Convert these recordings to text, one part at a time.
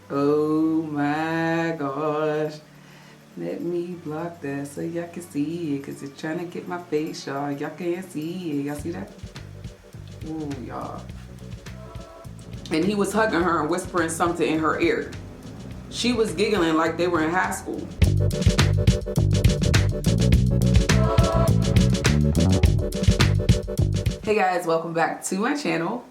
Oh my gosh. Let me block that so y'all can see it, because it's trying to get my face, y'all. Y'all can't see it. Y'all see that? Ooh, y'all. And he was hugging her and whispering something in her ear. She was giggling like they were in high school. Hey guys, welcome back to my channel.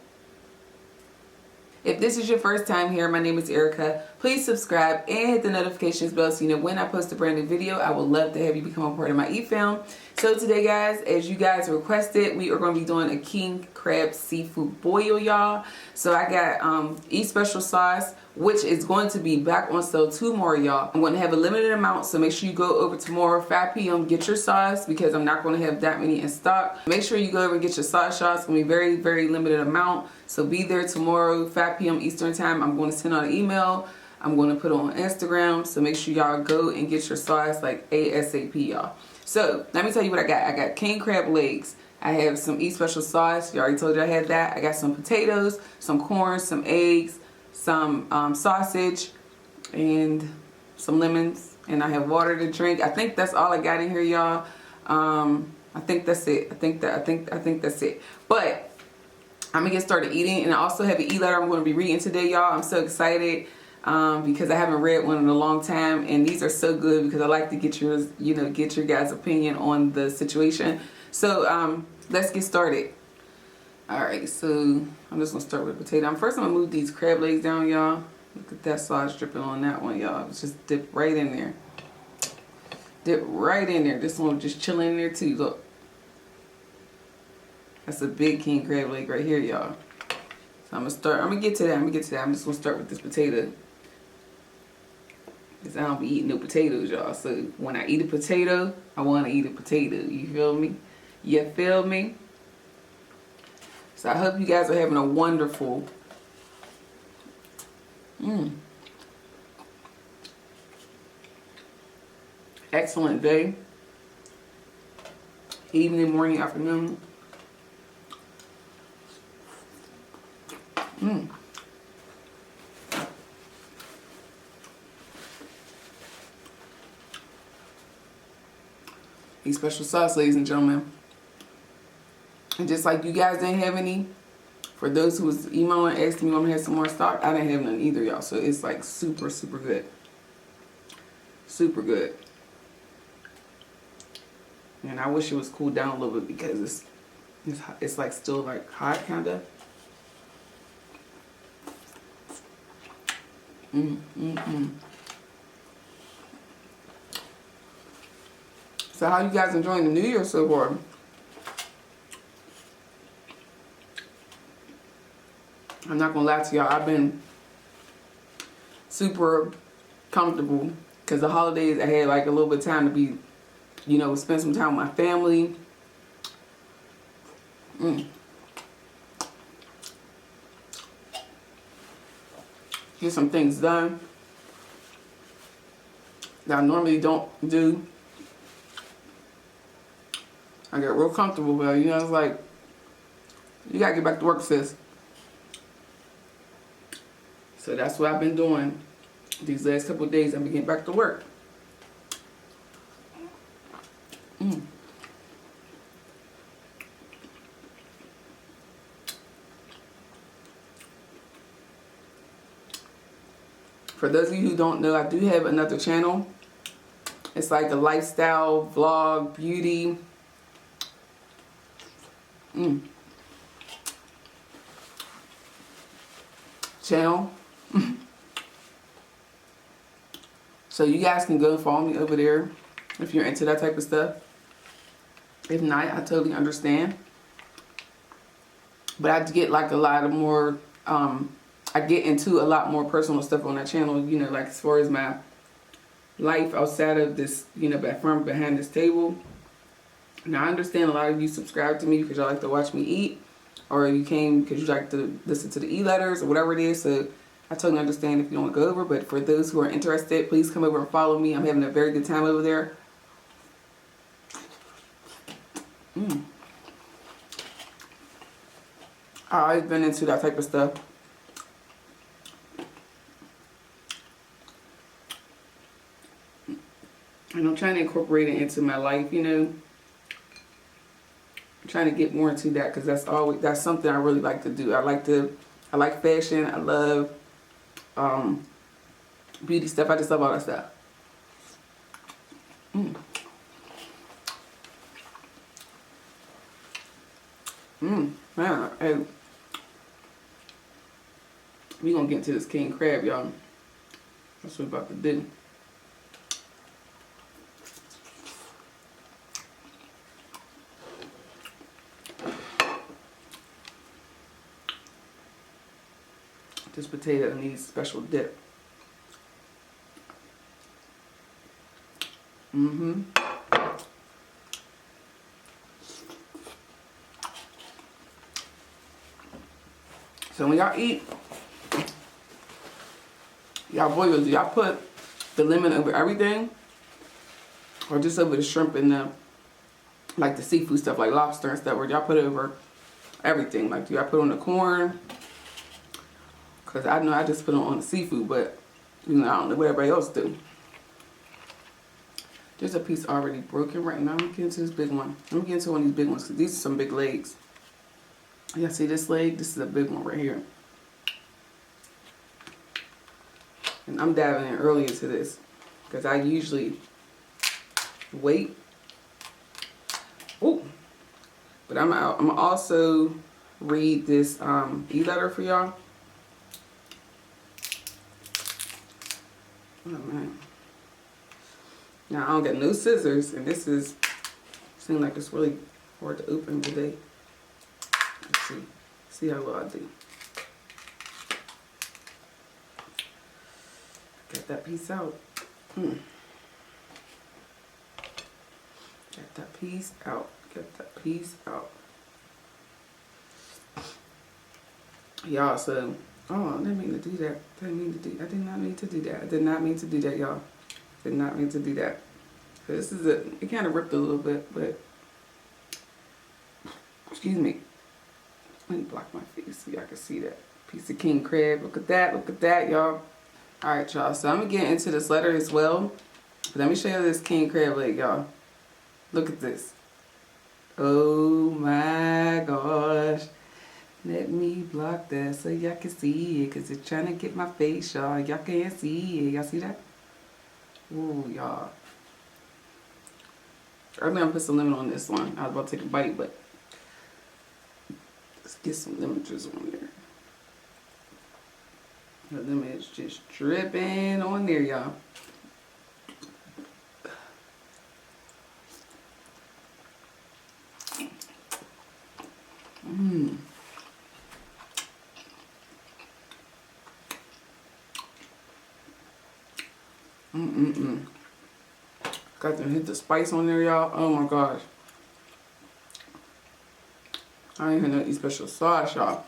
If this is your first time here, my name is Erika. Please subscribe and hit the notifications bell so you know when I post a brand new video. I would love to have you become a part of my e-fam. So today, guys, as you guys requested, we are going to be doing a king crab seafood boil, y'all. So I got special sauce, which is going to be back on sale tomorrow, y'all. I'm going to have a limited amount, so make sure you go over tomorrow 5 p.m. get your sauce, because I'm not going to have that many in stock. Make sure you go over and get your sauce, y'all. It's going to be very, very limited amount. So be there tomorrow 5 p.m. Eastern time. I'm going to send out an email. I'm going to put it on Instagram. So make sure y'all go and get your sauce like ASAP, y'all. So let me tell you what I got. I got king crab legs. I have some special sauce. You already told you I had that. I got some potatoes, some corn, some eggs, some sausage, and some lemons. And I have water to drink. I think that's all I got in here, y'all. I think that's it. I think that's it. But I'm gonna get started eating, and I also have an e-letter I'm going to be reading today, y'all. I'm so excited because I haven't read one in a long time, and these are so good because I like to get yours, get your guys' opinion on the situation. So let's get started. All right, so I'm just gonna start with potato. First, I'm gonna move these crab legs down, y'all. Look at that sauce dripping on that one, y'all. It's just dip right in there. Dip right in there. This one just chilling in there too. Look. That's a big king crab leg right here, y'all. So I'm gonna get to that. I'm just gonna start with this potato. Because I don't be eating no potatoes, y'all. So when I eat a potato, I want to eat a potato. You feel me? You feel me? So I hope you guys are having a wonderful excellent day. Evening, morning, afternoon. These special sauce, ladies and gentlemen. And just like you guys didn't have any, for those who was emailing asking me when I had some more stock, I didn't have none either, y'all. So it's like super, super good. Super good. And I wish it was cooled down a little bit because it's like still like hot, kind of. So how you guys enjoying the New Year so far? I'm not gonna lie to y'all, I've been super comfortable because the holidays I had like a little bit of time to be, spend some time with my family. Get some things done that I normally don't do. I get real comfortable, but it's like, you gotta get back to work, sis. So that's what I've been doing these last couple of days. I've been getting back to work. For those of you who don't know, I do have another channel. It's like a lifestyle, vlog, beauty. Channel. So you guys can go and follow me over there if you're into that type of stuff. If not, I totally understand. But I get like a lot of more, I get into a lot more personal stuff on that channel, like as far as my life outside of this, from behind this table. Now I understand a lot of you subscribe to me because y'all like to watch me eat, or you came because you like to listen to the e-letters or whatever it is. So I totally understand if you don't want to go over, but for those who are interested, please come over and follow me. I'm having a very good time over there. I've always been into that type of stuff. And I'm trying to incorporate it into my life, you know. I'm trying to get more into that because that's something I really like to do. I like fashion. I love beauty stuff. I just love all that stuff. Man, hey, we gonna get into this king crab, y'all. That's what we're about to do. This potato needs special dip. So when y'all eat, y'all boil, do y'all put the lemon over everything? Or just over the shrimp and the, like the seafood stuff, like lobster and stuff, or y'all put it over everything? Like, do y'all put it on the corn? Because I know I just put it on the seafood, but, you know, I don't know what everybody else do. There's a piece already broken right now. I'm going to get into this big one. I'm going to get into one of these big ones because these are some big legs. Y'all see this leg? This is a big one right here. And I'm diving in early into this because I usually wait. Ooh. But I'm also read this e-letter for y'all. Oh man. Now I don't got no scissors, and this seems like it's really hard to open today. Let's see how well I do. Get that piece out. Get that piece out. Get that piece out. Y'all, so, oh, I didn't mean to do that. I did not mean to do that. I did not mean to do that, y'all. Did not mean to do that. This is it kind of ripped a little bit, but, excuse me. Let me block my face so y'all can see that. Piece of king crab. Look at that, y'all. Alright, y'all. So I'm going to get into this letter as well. But let me show you this king crab leg, y'all. Look at this. Oh my gosh. Let me block that so y'all can see it. Because it's trying to get my face, y'all. Y'all can't see it. Y'all see that? Ooh, y'all. I'm going to put some lemon on this one. I was about to take a bite, but let's get some lemon juice on there. The lemon is just dripping on there, y'all. Got to hit the spice on there, y'all. Oh my gosh. I ain't gonna eat special sauce, y'all.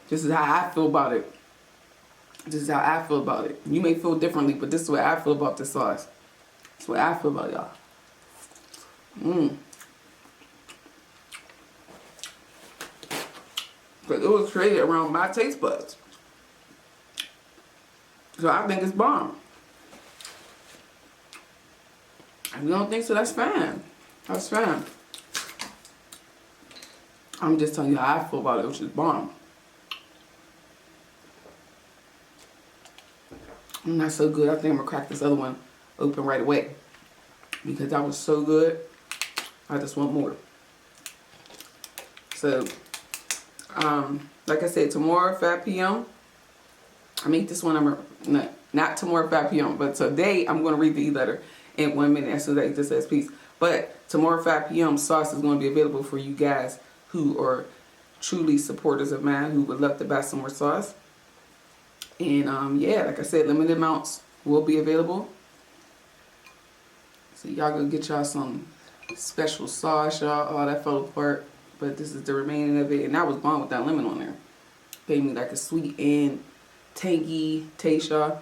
This is how I feel about it. This is how I feel about it. You may feel differently, but this is what I feel about the sauce. This is what I feel about y'all. But it was created around my taste buds. So I think it's bomb. If you don't think so, that's fine. That's fine. I'm just telling you how I feel about it, which is bomb. And that's so good. I think I'm gonna crack this other one open right away. Because that was so good. I just want more. So, like I said, tomorrow, 5 p.m. I made this one, not tomorrow, 5 p.m., but today I'm going to read the e-letter in 1 minute as soon as I eat this last piece. But tomorrow, 5 p.m., sauce is going to be available for you guys who are truly supporters of mine, who would love to buy some more sauce. And, yeah, like I said, limited amounts will be available. So y'all going to get y'all some special sauce, y'all. Oh, that fell apart. But this is the remaining of it. And that was bomb with that lemon on there. Gave me like a sweet and tangy taste, y'all.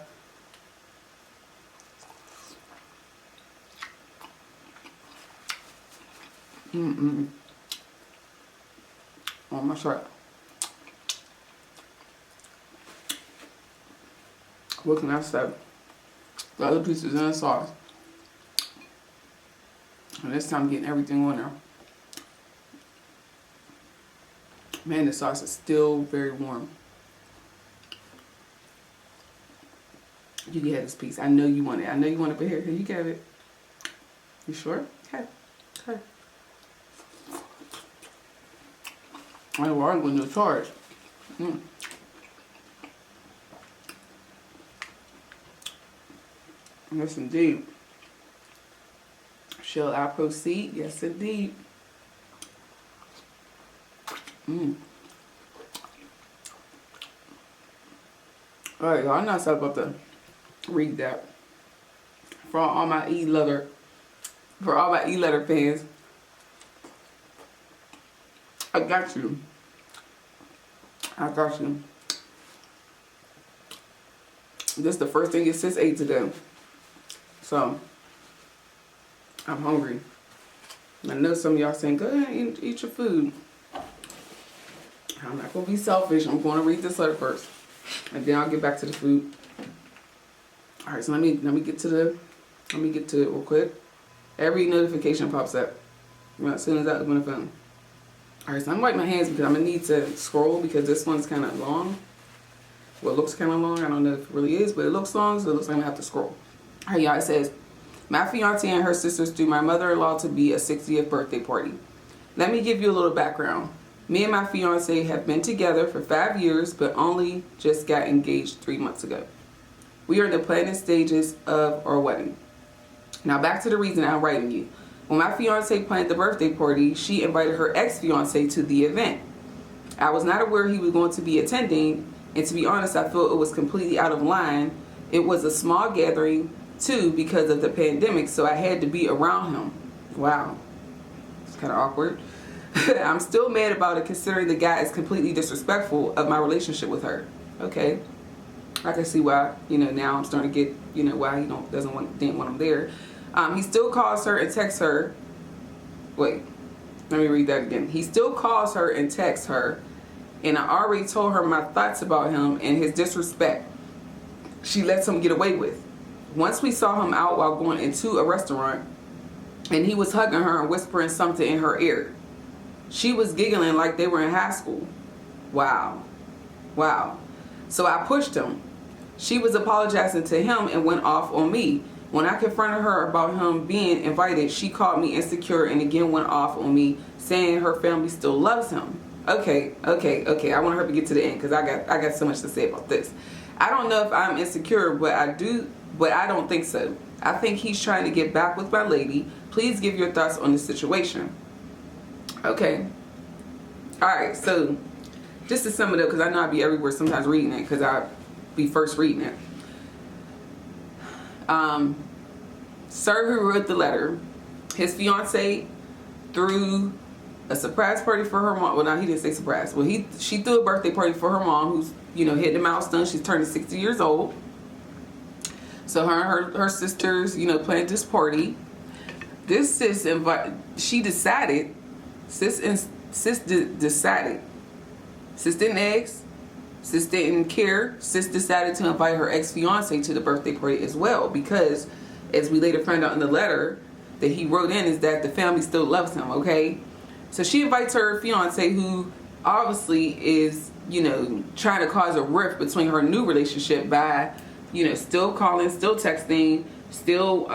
Oh my God. What can I say? The other pieces in the sauce. And this time getting everything on there. Man, the sauce is still very warm. You can have this piece. I know you want it. I know you want it, but here you have it. You sure? Okay. Okay. I know I'm going to charge. Yes, indeed. Shall I proceed? Yes, indeed. Alright, y'all. I'm not sorry about to read that. For all my e-letter fans, I got you. I got you. This is the first thing your sis ate today. So, I'm hungry. I know some of y'all saying, go ahead and eat your food. I'm not going to be selfish. I'm going to read this letter first. And then I'll get back to the food. Alright, so let me get to it real quick. Every notification pops up as soon as I open the phone. Alright, so I'm wiping my hands because I'm going to need to scroll because this one's kind of long. Well, it looks kind of long. I don't know if it really is, but it looks long, so it looks like I'm going to have to scroll. Alright, y'all, it says, my fiance and her sisters threw my mother-in-law to be a 60th birthday party. Let me give you a little background. Me and my fiance have been together for 5 years, but only just got engaged 3 months ago. We are in the planning stages of our wedding. Now back to the reason I'm writing you. When my fiance planned the birthday party, she invited her ex-fiance to the event. I was not aware he was going to be attending, and to be honest, I felt it was completely out of line. It was a small gathering, too, because of the pandemic, so I had to be around him. Wow. It's kind of awkward. I'm still mad about it considering the guy is completely disrespectful of my relationship with her. Okay. I can see why, now I'm starting to get, why he didn't want him there. He still calls her and texts her. Wait, let me read that again. He still calls her and texts her, and I already told her my thoughts about him and his disrespect she lets him get away with. Once we saw him out while going into a restaurant, and he was hugging her and whispering something in her ear. She was giggling like they were in high school. Wow. Wow. So I pushed him. She was apologizing to him and went off on me. When I confronted her about him being invited, she called me insecure and again went off on me, saying her family still loves him. Okay. I want her to get to the end because I got so much to say about this. I don't know if I'm insecure, but I don't think so. I think he's trying to get back with my lady. Please give your thoughts on the situation. Okay. Alright, so just to sum it up, because I know I'll be everywhere sometimes reading it, because I'll be first reading it. Sir who wrote the letter, his fiance threw a surprise party for her mom. Well, no, he didn't say surprise. Well, she threw a birthday party for her mom, who's, hit the milestone. She's turning 60 years old. So her sisters, planned this party. This sis decided. Sis decided. Sis didn't ask. Sis didn't care. Sis decided to invite her ex-fiance to the birthday party as well, because as we later found out in the letter that he wrote in is that the family still loves him, okay? So she invites her fiance, who obviously is, trying to cause a rift between her new relationship by, still calling, still texting, still,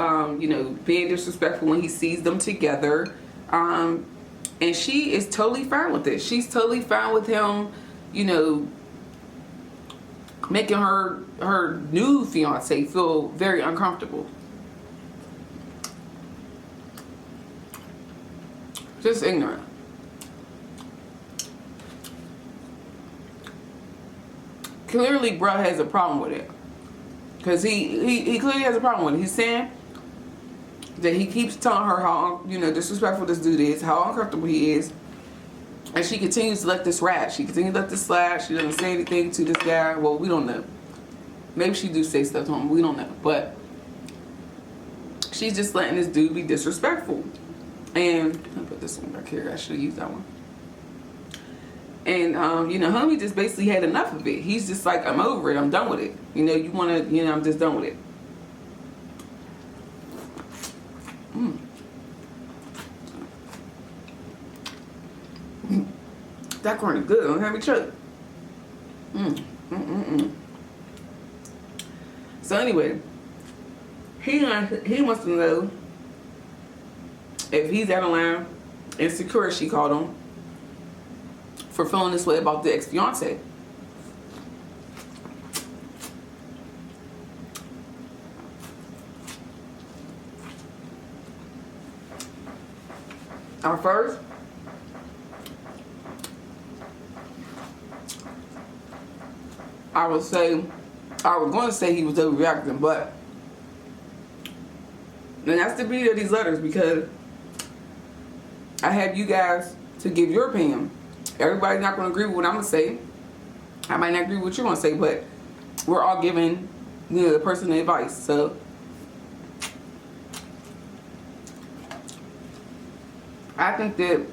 being disrespectful when he sees them together. And she is totally fine with it. She's totally fine with him, making her new fiance feel very uncomfortable. Just ignorant. Clearly, bro has a problem with it. Because he clearly has a problem with it. He's saying that he keeps telling her how, disrespectful this dude is, how uncomfortable he is. And she continues to let this ride. She continues to let this slide. She doesn't say anything to this guy. Well, we don't know. Maybe she do say stuff to him. We don't know. But she's just letting this dude be disrespectful. And I'll put this one back here. I should have used that one. And, you know, homie just basically had enough of it. He's just like, I'm over it. I'm done with it. You know, you want to, you know, I'm just done with it. That corn is good. Don't have me choke. So anyway, he wants to know if he's out of line, insecure, she called him, for feeling this way about the ex-fiance. First, I was going to say he was overreacting, but and that's the beauty of these letters, because I have you guys to give your opinion. Everybody's not going to agree with what I'm going to say. I might not agree with what you're going to say, but we're all giving, you know, the person the advice. So I think that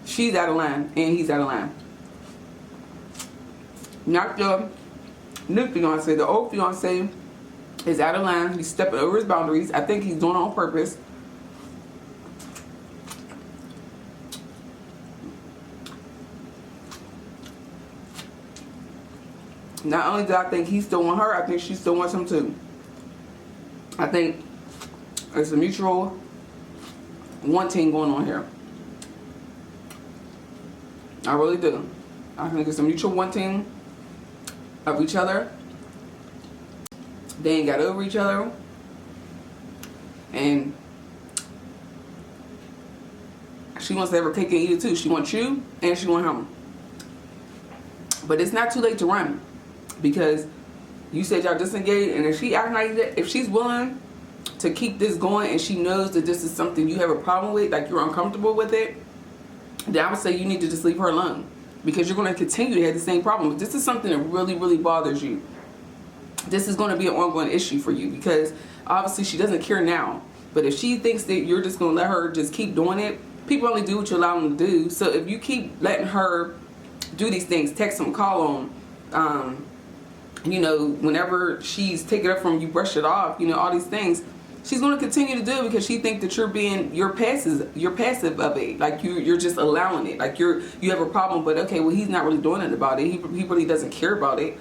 she's out of line and he's out of line. Not the new fiance. The old fiance is out of line. He's stepping over his boundaries. I think he's doing it on purpose. Not only do I think he still wants her, I think she still wants him too. I think it's a mutual wanting going on here. I really do. I think it's a mutual wanting of each other. They ain't got over each other. And she wants to have her cake and eat it too. She wants you and she wants him. But it's not too late to run, because you said y'all disengaged, and if she acting like that, if she's willing to keep this going and she knows that this is something you have a problem with, like you're uncomfortable with it, then I would say you need to just leave her alone, because you're going to continue to have the same problem. If this is something that really, really bothers you, this is going to be an ongoing issue for you, because obviously she doesn't care now. But if she thinks that you're just going to let her just keep doing it, people only do what you allow them to do. So if you keep letting her do these things, text them, call them, you know, whenever she's taking it up from you, brush it off, you know, all these things, she's going to continue to do it because she thinks that you're passive of it. Like you're just allowing it. Like you have a problem, but okay, well, he's not really doing it about it. He really doesn't care about it.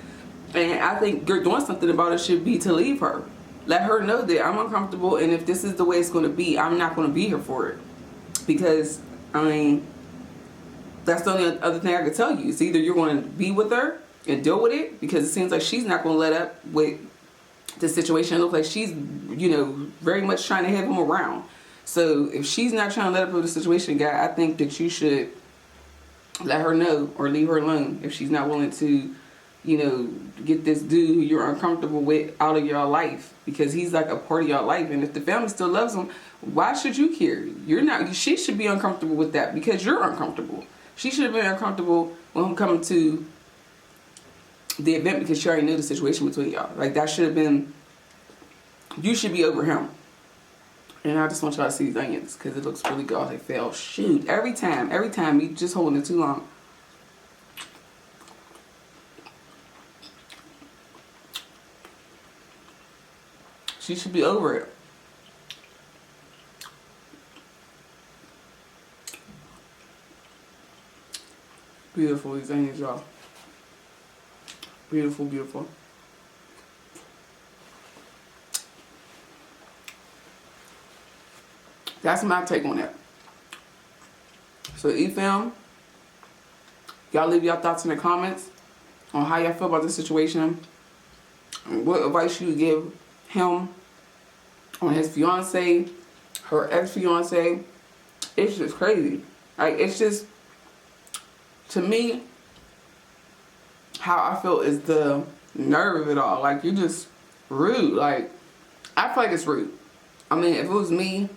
And I think you're doing something about it should be to leave her. Let her know that I'm uncomfortable, and if this is the way it's going to be, I'm not going to be here for it. Because, I mean, that's the only other thing I could tell you. It's either you're going to be with her and deal with it, because it seems like she's not going to let up with the situation. It looks like she's, you know, very much trying to have him around. So if she's not trying to let up with the situation, guy, I think that you should let her know or leave her alone if she's not willing to, you know, get this dude who you're uncomfortable with out of your life, because he's like a part of your life. And if the family still loves him, why should you care? She should be uncomfortable with that because you're uncomfortable. She should have been uncomfortable when him coming to the event, because she already knew the situation between y'all. Like, that should have been, you should be over him. And I just want y'all to see these onions because it looks really good. Oh, they fell. Shoot, every time you just holding it too long. She should be over it. Beautiful, these onions, y'all. Beautiful, beautiful. That's my take on it. So, E-Fam, y'all leave y'all thoughts in the comments on how y'all feel about this situation. What advice you would give him on his fiance, her ex-fiance. It's just crazy. Like, it's just, to me, how I feel is the nerve of it all. Like, you're just rude. Like, I feel like it's rude. I mean, if it was me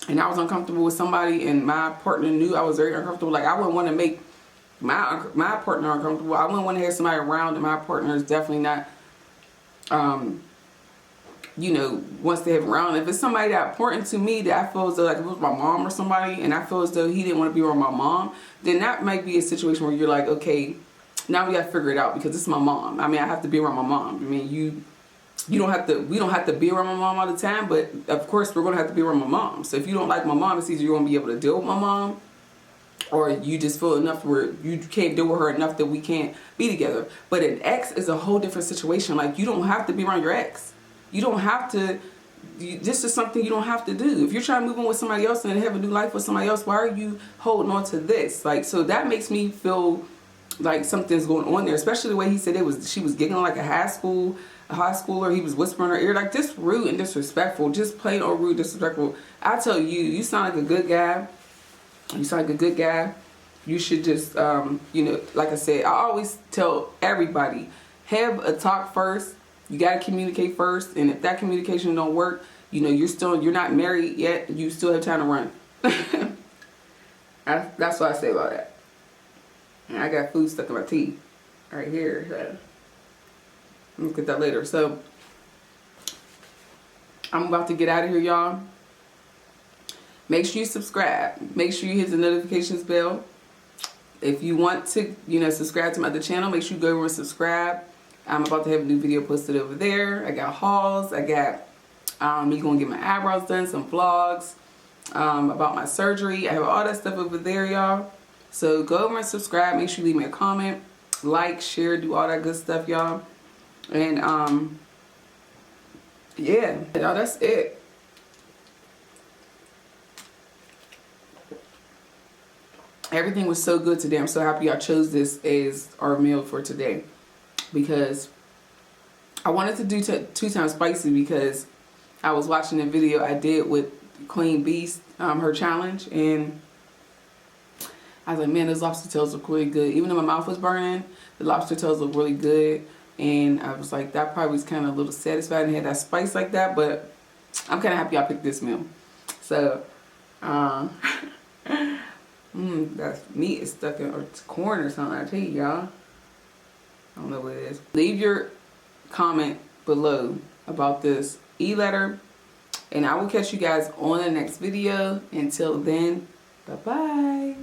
and I was uncomfortable with somebody and my partner knew I was very uncomfortable, like, I wouldn't want to make my partner uncomfortable. I wouldn't want to have somebody around, and my partner is definitely not you know, wants to have around. If it's somebody that important to me that I feel as though, like if it was my mom or somebody, and I feel as though he didn't want to be around my mom, then that might be a situation where you're like, okay, now we got to figure it out because it's my mom. I mean, I have to be around my mom. I mean, we don't have to be around my mom all the time, but of course we're going to have to be around my mom. So if you don't like my mom, it's either you're going to be able to deal with my mom, or you just feel enough where you can't deal with her enough that we can't be together. But an ex is a whole different situation. Like, you don't have to be around your ex. You don't have to. This is something you don't have to do. If you're trying to move on with somebody else and have a new life with somebody else, why are you holding on to this? Like, so that makes me feel like something's going on there, especially the way he said she was giggling like a high schooler. He was whispering in her ear, like, just rude and disrespectful, just plain old rude, disrespectful. I tell you, you sound like a good guy. You sound like a good guy. You should just, you know, like I said, I always tell everybody, have a talk first. You got to communicate first, and if that communication don't work, you know, you're not married yet. You still have time to run. That's what I say about that. And I got food stuck in my teeth right here. So we'll get that later. So I'm about to get out of here, y'all. Make sure you subscribe. Make sure you hit the notifications bell. If you want to, you know, subscribe to my other channel, make sure you go over and subscribe. I'm about to have a new video posted over there. I got hauls. I got me going to get my eyebrows done, some vlogs about my surgery. I have all that stuff over there, y'all. So go over and subscribe. Make sure you leave me a comment, like, share, do all that good stuff, y'all. And yeah, y'all, that's it. Everything was so good today. I'm so happy y'all chose this as our meal for today, because I wanted to do 2 times spicy because I was watching a video I did with Queen Beast, her challenge, and I was like, man, those lobster tails look really good. Even though my mouth was burning, the lobster tails look really good. And I was like, that probably was kind of a little satisfied and had that spice like that. But I'm kind of happy I picked this meal. So, that meat is stuck in, or it's corn or something. I tell you, y'all. I don't know what it is. Leave your comment below about this e-letter. And I will catch you guys on the next video. Until then, bye-bye.